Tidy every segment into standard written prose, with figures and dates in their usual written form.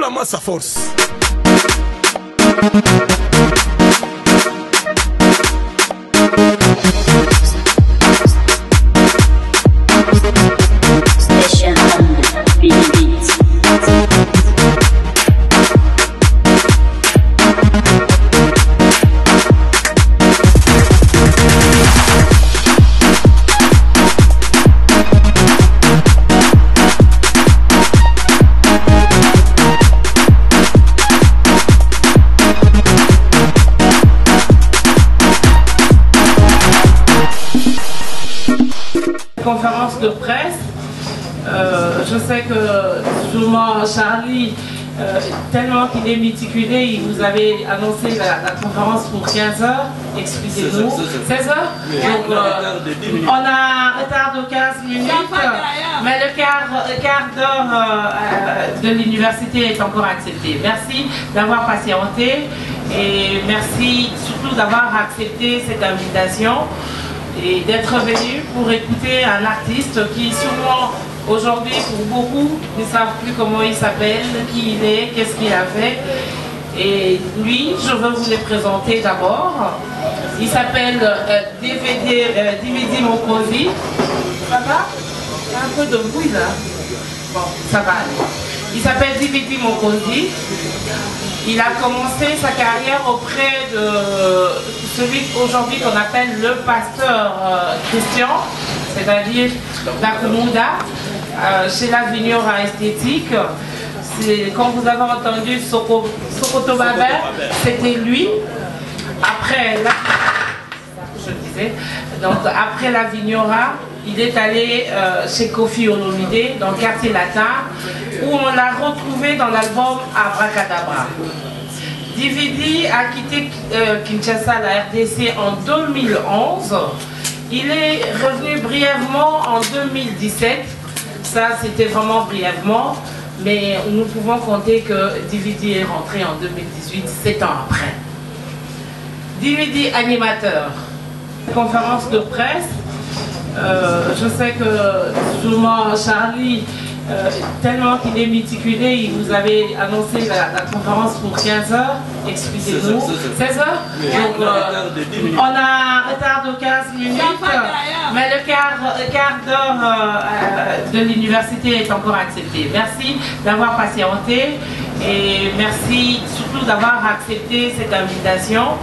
Salama sa force. Conférence de presse. Je sais que souvent Charlie, tellement qu'il est méticuleux, il vous avait annoncé la conférence pour 15 h. Excusez-nous. 16 h. Donc on a un retard de 15 minutes, mais le quart d'heure de l'université est encore accepté. Merci d'avoir patienté et merci surtout d'avoir accepté cette invitation et d'être venu pour écouter un artiste qui sûrement aujourd'hui pour beaucoup ne savent plus comment il s'appelle, qui il est, qu'est-ce qu'il a fait. Et lui, je veux vous le présenter d'abord. Il s'appelle DVD Mokosi. Ça va? Il y a un peu de bruit là. Bon, ça va aller. Il s'appelle DVD Mokosi. Il a commencé sa carrière auprès de celui aujourd'hui qu'on appelle le pasteur Christian, c'est-à-dire Nakumuda, chez la Vignora Esthétique. Quand vous avez entendu Sokoto Babel, c'était lui. Après la, je disais, donc après la Vignora, il est allé chez Kofi Olomide dans le quartier latin, où on l'a retrouvé dans l'album Abracadabra. DVD a quitté Kinshasa, la RDC, en 2011. Il est revenu brièvement en 2017. Ça, c'était vraiment brièvement. Mais nous pouvons compter que DVD est rentré en 2018, 7 ans après. DVD animateur. Conférence de presse. Je sais que souvent Charlie, tellement qu'il est méticuleux, il vous avait annoncé la conférence pour 15 h. Excusez-nous. 16 h. Donc on a un retard de 15 minutes, mais le quart d'heure de l'université est encore accepté. Merci d'avoir patienté et merci surtout d'avoir accepté cette invitation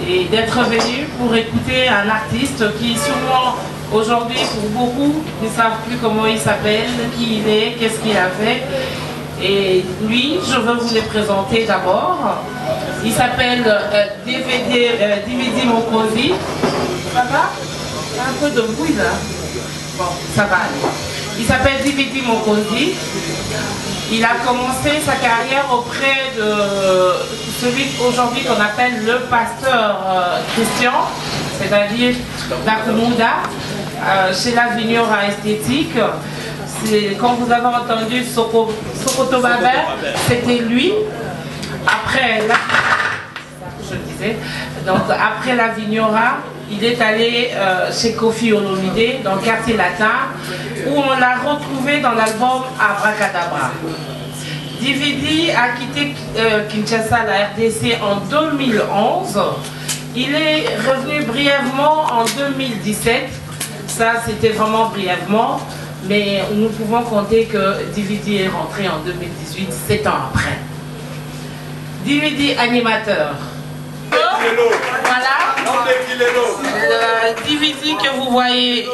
et d'être venu pour écouter un artiste qui sûrement aujourd'hui pour beaucoup ne savent plus comment il s'appelle, qui il est, qu'est-ce qu'il a fait. Et lui, je veux vous le présenter d'abord. Il s'appelle DVD Mokosi. Ça va? Il y a un peu de bruit là. Bon, ça va aller. Il s'appelle DVD Mokosi. Il a commencé sa carrière auprès de celui aujourd'hui qu'on appelle le pasteur Christian, c'est-à-dire Nakumuda, chez la Vignora Esthétique. Quand vous avez entendu Sokoto Babel, c'était lui. Après la, je disais, donc après la Vignora, il est allé chez Kofi Olomide dans le quartier latin, où on l'a retrouvé dans l'album Abracadabra. DVD a quitté Kinshasa, la RDC, en 2011. Il est revenu brièvement en 2017. Ça, c'était vraiment brièvement. Mais nous pouvons compter que DVD est rentré en 2018, 7 ans après. DVD animateur. Voilà. Le DVD que vous voyez,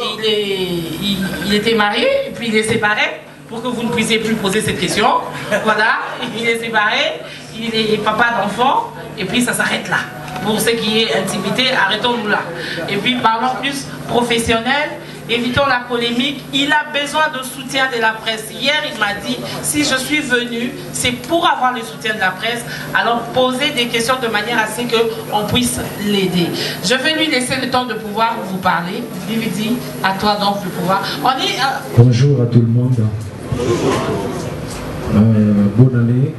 il était marié, et puis il est séparé, pour que vous ne puissiez plus poser cette question. Voilà, il est séparé, il est papa d'enfant, et puis ça s'arrête là. Pour ce qui est intimité, arrêtons-nous là. Et puis parlons plus professionnel. Évitons la polémique. Il a besoin de soutien de la presse. Hier, il m'a dit, si je suis venu, c'est pour avoir le soutien de la presse. Alors, posez des questions de manière à ce qu'on puisse l'aider. Je vais lui laisser le temps de pouvoir vous parler. DVD, à toi donc de pouvoir. On est, Bonjour à tout le monde. Bonne année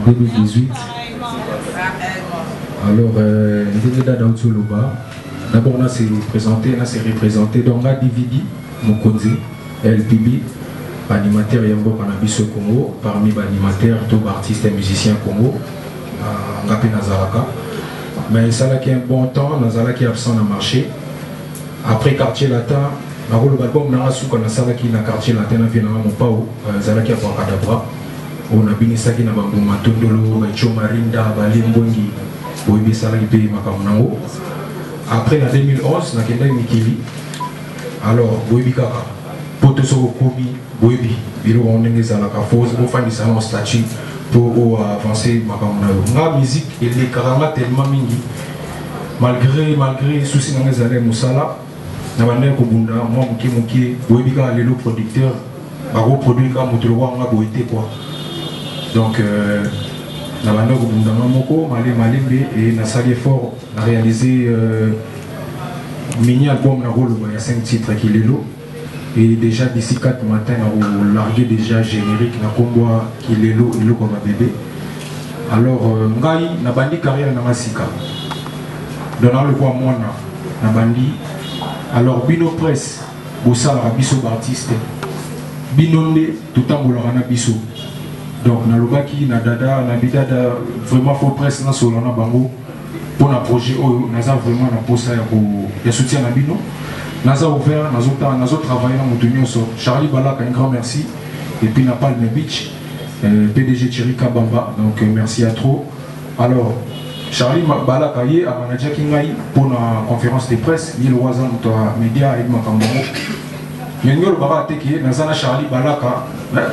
2018. Alors, d'abord, on s'est présenté, on s'est représenté. Donc, on a DVD, Mokonzi, LPB. animateur yango Panabiso Congo, parmi les animateurs, tous les artistes et musiciens Congo, Ngapé Nazalaka. Mais ça qui est un bon temps, Nazala qui est absent dans le marché. Après quartier latin, l'album Narasuka Nasala qui est dans le quartier latin, il y a un pao, Zala qui a pas cadabra. On a bien ça qui n'a pas de matondolo, Chomarinda, Balimbongi, Boibi Sala qui paye Makamunao. Après en 2011, na Kenda Mikili. Alors, Boibi Kaka, Potoso Kobi, Boibi, Bilo on est dans la cafose, on fait des salons statut pour avancer Makamunao. La musique, elle est carrément tellement mingi. Malgré soucis dans les années Moussala, na bande ko bunda, moi muki, Boibi Kaka le producteur, baro produit comme Mutolowa on a boité quoi. Donc, na bande ko bunda moko, malé et na sali fort, na réalisé mini album na rôle, il y a 5 titres qui est là. Et déjà d'ici 4 matins, on a largué déjà générique, na combo qui est là, comme un bébé. Alors, ngai na bandi carrière na masika. Donnant le voix moi na bandi. Alors, Bino Presse, bossa la biso artiste. Binonde, tout en boulant na biso. Donc, na lobaki, na dada, na bidada, vraiment faut presse na solana bango. Pour un projet, naza vraiment na posa ya soutien na bino. Naza ouvert, nazo travaillé dans mon tenue sur Charlie Balak, un grand merci. Et puis na Palme Beach, PDG Thierry Kabamba, donc merci à trop. Alors, Charlie Balak aye a manager kingai pour la conférence de presse, il wazan to média et makambo. Yengo le baba teki naza na Charlie Balak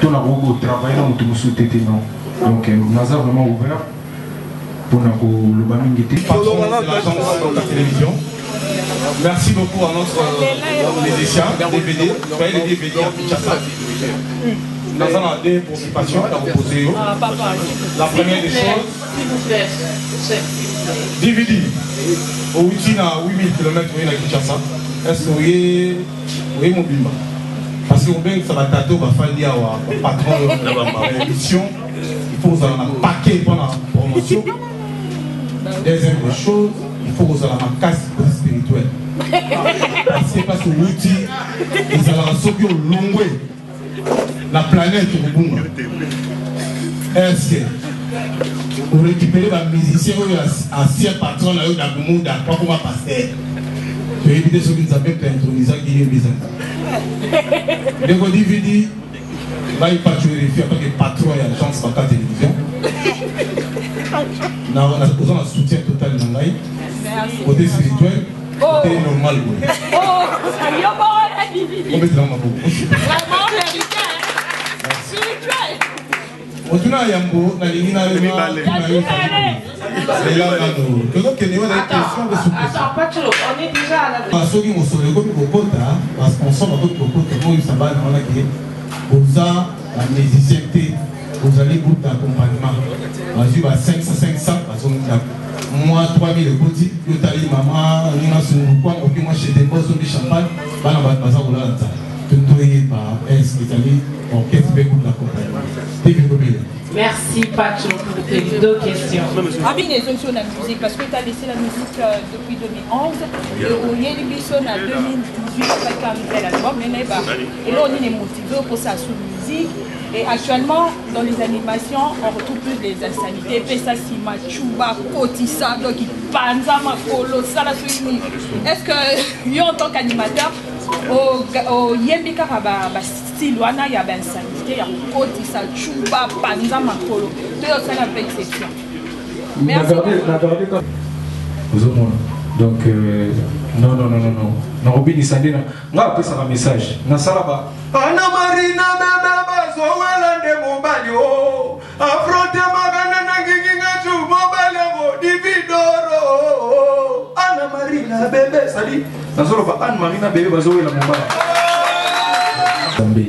to na rogo travailler dans mon tenue sur tété non. Donc naza vraiment ouvert. Pour le patron de l'agence de la télévision. Merci beaucoup à notre musicien, DVD. Soyez les DVD à Kinshasa. Nous avons deux participations à reposer. La première des choses, DVD. Au outil à 8000 km à Kinshasa. Est-ce que vous voyez mon bimba? Parce que ça va tâter, on va faire dire au patron de l'émission. Il faut que vous ayez un paquet pendant la promotion. Deuxième chose, il faut que vous ayez un casse spirituel. Parce que parce que l'outil, vous allez recevoir longue la planète au Bunga. Est-ce que vous récupérez les musiciens anciens patrons dans le monde d'apprendre comment passer? Je vais éviter ceux qui nous appellent intronisés qui est bizarre. Donc on dit, là il pas vérifier après que patron et agence par la télévision. Nous avons un soutien total dans l'AI. Côté spirituel, côté normal. On met là ma boue. Vraiment américain. Spirituel. On tourne à Yambo, on a les lignes à Attends, pas trop, on est déjà à la... Parce que nous sommes parce qu'on sort de notre côté, nous sommes là, vous avez la musicienneté, vous allez groupe d'accompagnement. Vas-y, 500, parce que moi, 3000 petits, je t'ai maman, nous sommes moi chez des boss de champagne, on va passer au là. Tu ne pas est-ce que tu as dit, orchestre de groupe d'accompagnement. Merci Pacho pour tes deux questions. Ami les autres sur la musique, parce que tu as laissé la musique depuis 2011, et au Yélibiso en 2018, avec un nouvel album, et là on est motivé pour ça sur musique. Et actuellement, dans les animations, on retrouve plus les insanités. Pesa Sima, Chuba, Kotissa, donc Panza, Makolo, Salasouini. Est-ce que, en tant qu'animateur, au Yembika, style, il y a insanité, il y a Kotissa, Chuba, Panza, Makolo. Tout ça, c'est une exception. Merci. Donc, non. Robin Sandé, on va appeler ça un message. Nasalaba. Anna Marina Bebe Bazowela de Mobalio. Affronte Magana Nanginga to Mobalio, Dividoro. Anna Marina Bebe Sali. Nasolova Anna Marina Bebe Bazowela Mobalio. Zambi.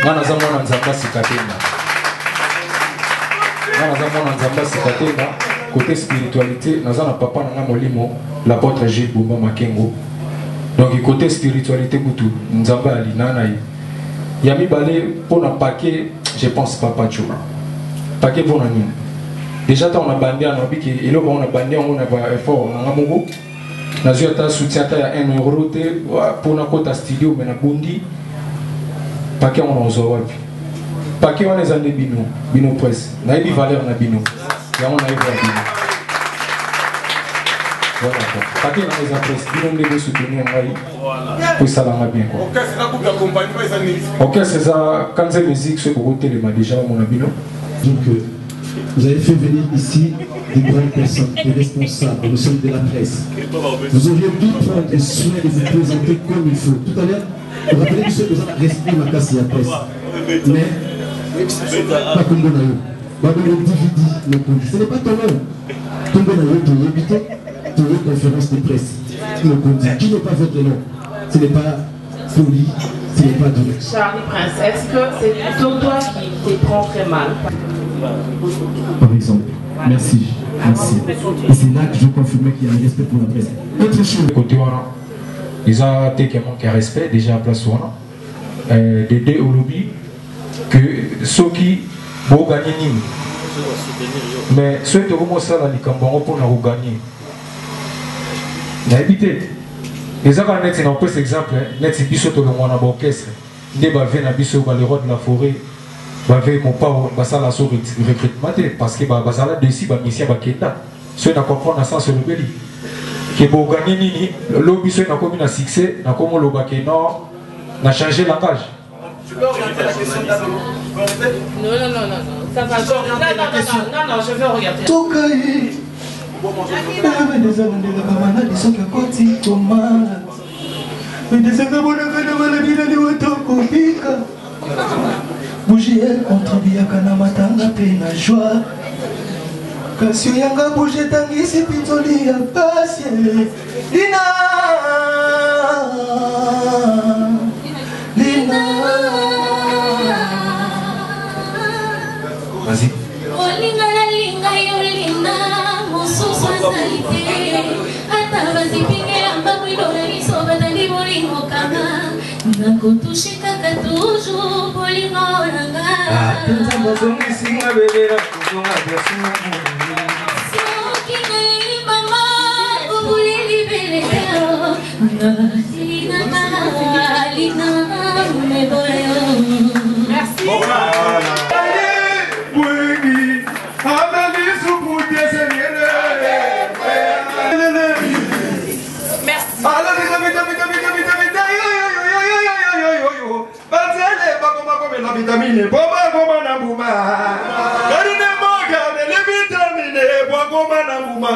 Mana Zamona Zambasi Katena. Mana Zamona Zambasi Katena. Côté spiritualité, nous avons papa dans molimo l'apôtre Gilles Boumba Makengo. Donc côté spiritualité Boutou, nous avons ali nanaï. Yami balé pour un paquet, je pense papa Tchou. Paquet pour nous. Déjà on a bandé en obi qui et là on a bandé on a pas effort on a mongo. Nous avons soutien à 1 € pour na kota studio mais na bundi. paquet on a osé paquet on est en bino presse na eu valeur na bino et on a eu bino voilà paquet on est en presse bino de soutenir pour ça là bien quoi. Ok c'est ça quand c'est musique c'est pour téléma déjà mon bino. Donc vous avez fait venir ici des grandes personnes, des responsables, le centre de la presse. Vous auriez dû prendre le soin de vous présenter comme il faut. Tout à l'heure, vous rappelez que ceux qui ont respect ma casse et la presse. Mais, pas comme on a eu. Ce n'est pas ton nom. Comme on a eu, tu es invité, tu es conférence de presse. Qui n'est pas votre nom. Ce n'est pas poli, ce n'est pas donné. Charlie Prince, est-ce que c'est plutôt toi qui te prends très mal? Par exemple. Merci. Merci. Et c'est là que je confirme qu'il y a un respect pour la presse. Autre chose. Côté ils ont été qui manquent respect déjà à place des deux au lobby que ceux qui vont gagner mais ceux qui vont ça là ils vont pour nous gagner. N'habitez. Les gens qui ont un exemple, net c'est biso to le mwana orchestre. Né ba vient na biso ba le roi de la forêt. Bave mon pao basala so recrutement parce que basala dessus ba mission ba kenda ceux na comprendre ça sur le belli que pour gagner nini lobby ceux na comme na succès na comme lo ba non na changer langage. Tu peux orienter la question d'abord. Non, ça va. Non, je vais regarder. Tokai. Mais des années de la camana ils sont que côté tomate. Mais des années bonne que la vie de l'auto bougie contribue à kana matanga pena joie kasi yanga bougie tangisi pitoli ya pasi lina Vas-y. Olinga la linga yolina mususu salite ata bazipinge amba mwidora lisoba tandi bolingo kama nakotushe kaka toujours bolingo oranga atenza mazongisi ngabelera kuzonga byasuma soki ngai mama obuleli beleo lina meboyo. Merci. La vitamine, boba goma na buma. Karine moga le vitamine, boba goma na buma.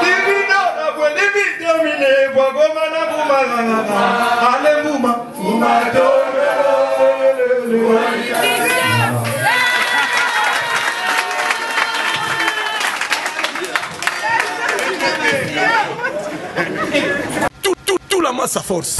Divina na bo le vitamine, boba goma na buma. Ale buma, buma do. Tout la masse à force.